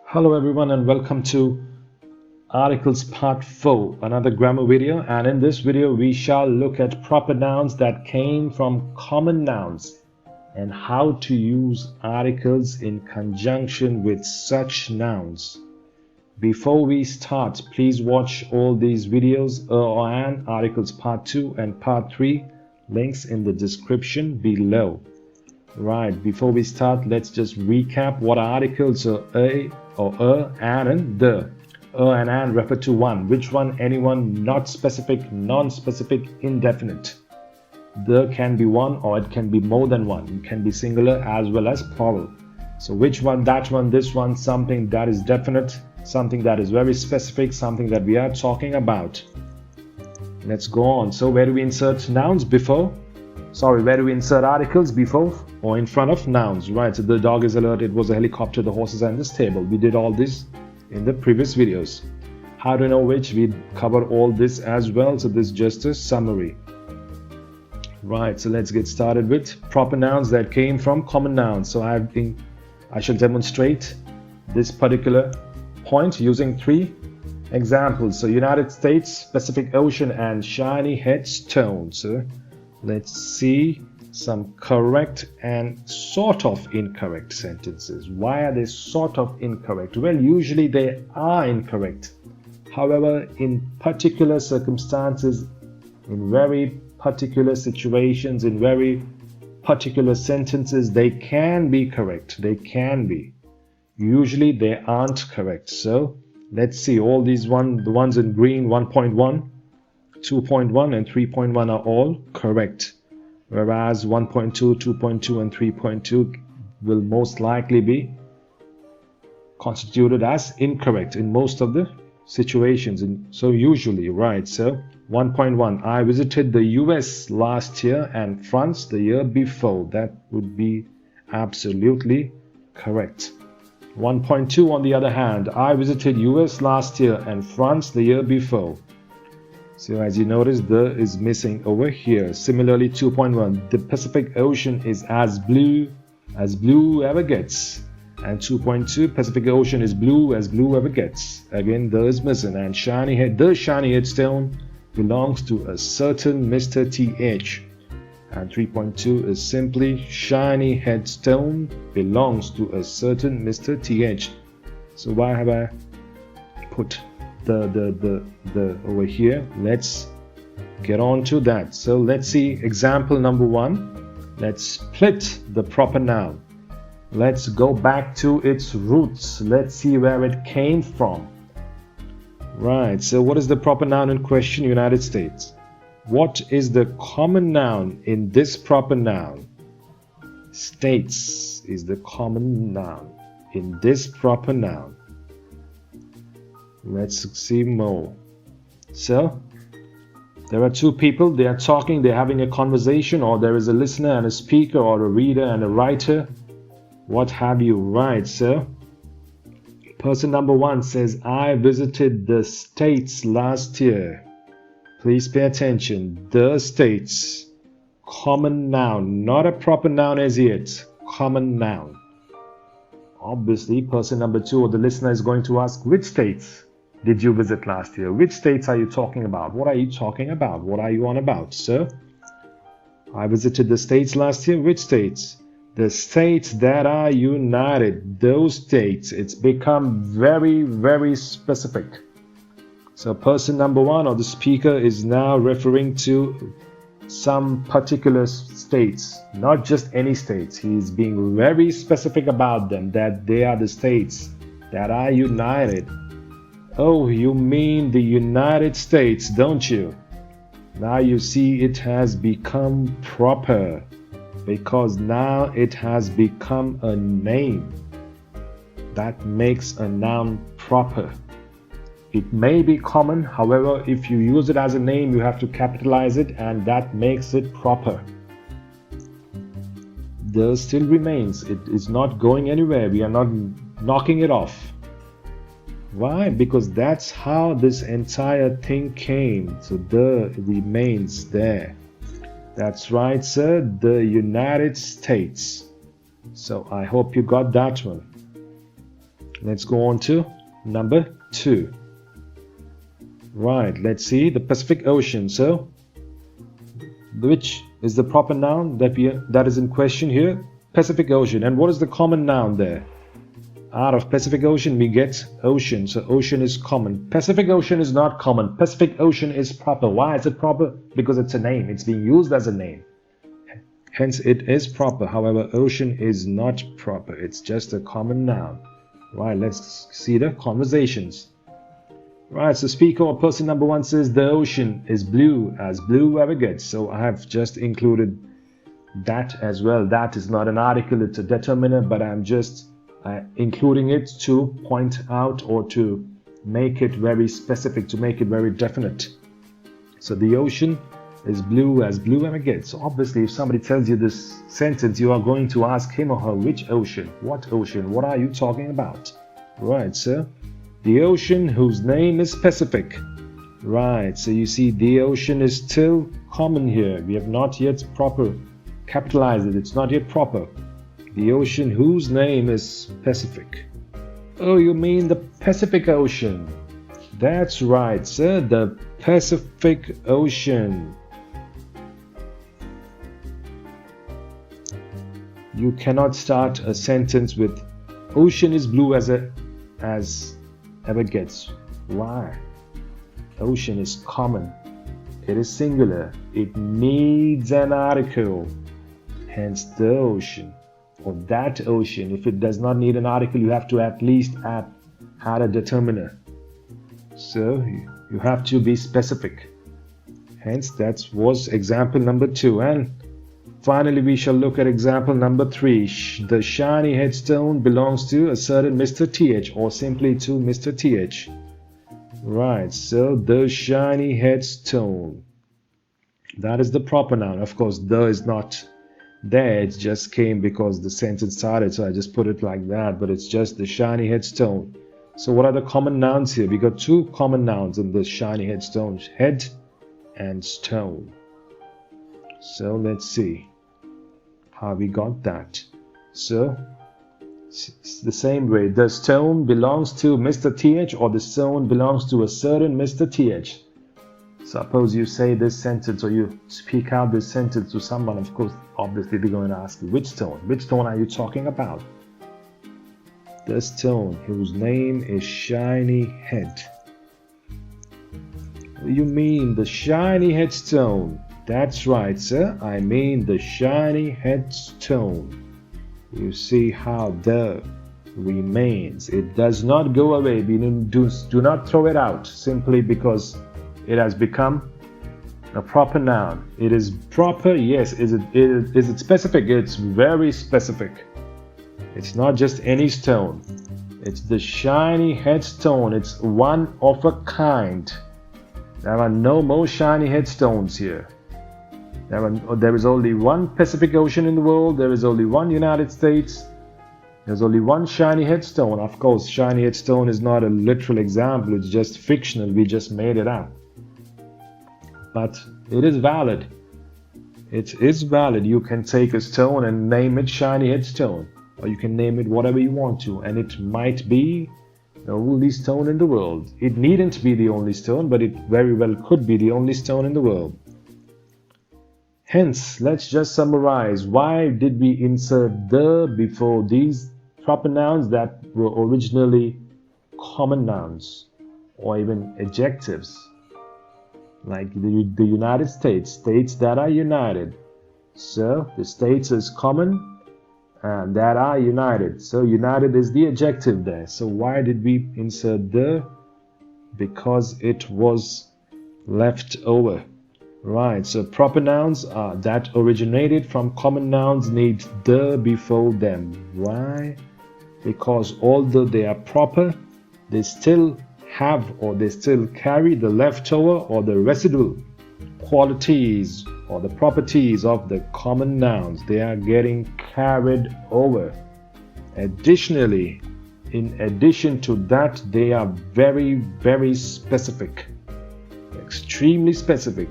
Hello everyone and welcome to Articles Part 4, another grammar video, and in this video we shall look at proper nouns that came from common nouns and how to use articles in conjunction with such nouns. Before we start, please watch all these videos and Articles Part 2 and Part 3, links in the description below. Right, before we start, let's just recap what articles are a or and the. And an refer to one. Which one? Anyone, not specific, non-specific, indefinite. The can be one or it can be more than one. It can be singular as well as plural. So which one? That one, this one, something that is definite, something that is very specific, something that we are talking about. Let's go on. So where do we insert nouns before? Where do we insert articles before or in front of nouns? Right, so the dog is alert, it was a helicopter, the horses are in the stable. We did all this in the previous videos. How to know which? We covered all this as well, so this is just a summary. Right, so let's get started with proper nouns that came from common nouns. So I shall demonstrate this particular point using 3 examples. So United States, Pacific Ocean, and shiny headstone. So let's see some correct and sort of incorrect sentences. Why are they sort of incorrect? Well, usually they are incorrect. However, in particular circumstances, in very particular situations, in very particular sentences, they can be correct. They can be. Usually they aren't correct. So let's see all these the ones in green, 1.1. 2.1 and 3.1 are all correct, whereas 1.2, 2.2 and 3.2 will most likely be constituted as incorrect in most of the situations. So usually, right, so 1.1, I visited the US last year and France the year before. That would be absolutely correct. 1.2 on the other hand, I visited US last year and France the year before. So as you notice, the is missing over here. Similarly, 2.1, the Pacific Ocean is as blue ever gets. And 2.2, Pacific Ocean is blue as blue ever gets. Again, the is missing. And the shiny headstone belongs to a certain Mr. TH. And 3.2 is simply shiny headstone belongs to a certain Mr. TH. So why have I put the over here? Let's get on to that. So let's see example number 1. Let's split the proper noun. Let's go back to its roots. Let's see where it came from. Right, so what is the proper noun in question? United States. What is the common noun in this proper noun? States is the common noun in this proper noun. Let's see more. So there are 2 people, they are talking, they're having a conversation, or there is a listener and a speaker, or a reader and a writer, what have you. Right, so person number 1 says, I visited the States last year. Please pay attention. The States, common noun, not a proper noun as yet, common noun. Obviously, person number 2 or the listener is going to ask, which states did you visit last year? Which states are you talking about? What are you talking about? What are you on about? So, I visited the States last year. Which states? The states that are united. Those states. It's become very, very specific. So, person number 1 or the speaker is now referring to some particular states, not just any states. He's being very specific about them, that they are the states that are united. Oh, you mean the United States, don't you? Now you see it has become proper because now it has become a name. That makes a noun proper. It may be common, however, if you use it as a name, you have to capitalize it, and that makes it proper. The still remains. It is not going anywhere. We are not knocking it off. Why? Because that's how this entire thing came. So the remains there. That's right, sir. The United States. So I hope you got that one. Let's go on to number 2. Right, let's see the Pacific Ocean. So which is the proper noun that is in question here? Pacific Ocean. And what is the common noun there? Out of Pacific Ocean we get ocean. So ocean is common. Pacific Ocean is not common. Pacific Ocean is proper. Why is it proper? Because it's a name. It's being used as a name. Hence it is proper. However, ocean is not proper. It's just a common noun. Right, let's see the conversations. Right, so speaker or person number 1 says the ocean is blue as blue ever gets. So I have just included that as well. That is not an article, it's a determiner, but I'm just including it to point out or to make it very specific, to make it very definite. So the ocean is blue as blue ever gets. So obviously if somebody tells you this sentence, you are going to ask him or her, which ocean? What ocean? What are you talking about? Right, so the ocean whose name is Pacific. Right, so you see the ocean is still common here. We have not yet proper capitalized it. It's not yet proper. The ocean whose name is Pacific. Oh, you mean the Pacific Ocean? That's right, sir. The Pacific Ocean. You cannot start a sentence with ocean is blue as ever gets. Why? Ocean is common. It is singular. It needs an article. Hence the ocean. Or that ocean. If it does not need an article, you have to at least add a determiner. So you have to be specific. Hence that was example number 2. And finally we shall look at example number 3. The shiny headstone belongs to a certain Mr. TH, or simply to Mr. TH. Right, so the shiny headstone. That is the proper noun. Of course, the is not there. It just came because the sentence started, so I just put it like that. But it's just the shiny headstone. So what are the common nouns here? We got 2 common nouns in the shiny headstone. Head and stone. So let's see how we got that. So it's the same way. The stone belongs to Mr. TH, or the stone belongs to a certain Mr. TH. Suppose you say this sentence, or you speak out this sentence to someone. Of course, obviously they're going to ask you, which stone? Which stone are you talking about? The stone whose name is Shiny Head. You mean the shiny headstone? That's right, sir. I mean the shiny headstone. You see how the remains. It does not go away. We do not throw it out simply because it has become a proper noun. It is proper, yes. Is it specific? It's very specific. It's not just any stone. It's the shiny headstone. It's one of a kind. There are no more shiny headstones here. There is only one Pacific Ocean in the world. There is only one United States. There's only one shiny headstone. Of course, shiny headstone is not a literal example. It's just fictional. We just made it up. But it is valid. It is valid. You can take a stone and name it shiny headstone. Or you can name it whatever you want to. And it might be the only stone in the world. It needn't be the only stone, but it very well could be the only stone in the world. Hence, let's just summarize. Why did we insert the before these proper nouns that were originally common nouns or even adjectives? Like the United States, states that are united. So the states is common and that are united. So united is the adjective there. So why did we insert the? Because it was left over. Right, so proper nouns that originated from common nouns need the before them. Why? Because although they are proper, they still have or they still carry the leftover or the residual qualities or the properties of the common nouns. They are getting carried over. Additionally, in addition to that, they are very, very specific, extremely specific.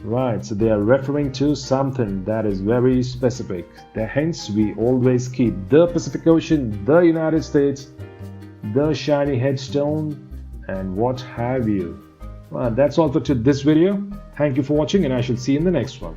Right, so they are referring to something that is very specific. Hence, we always keep the Pacific Ocean, the United States, the shiny headstone, and what have you. Well, that's all for this video. Thank you for watching, and I shall see you in the next one.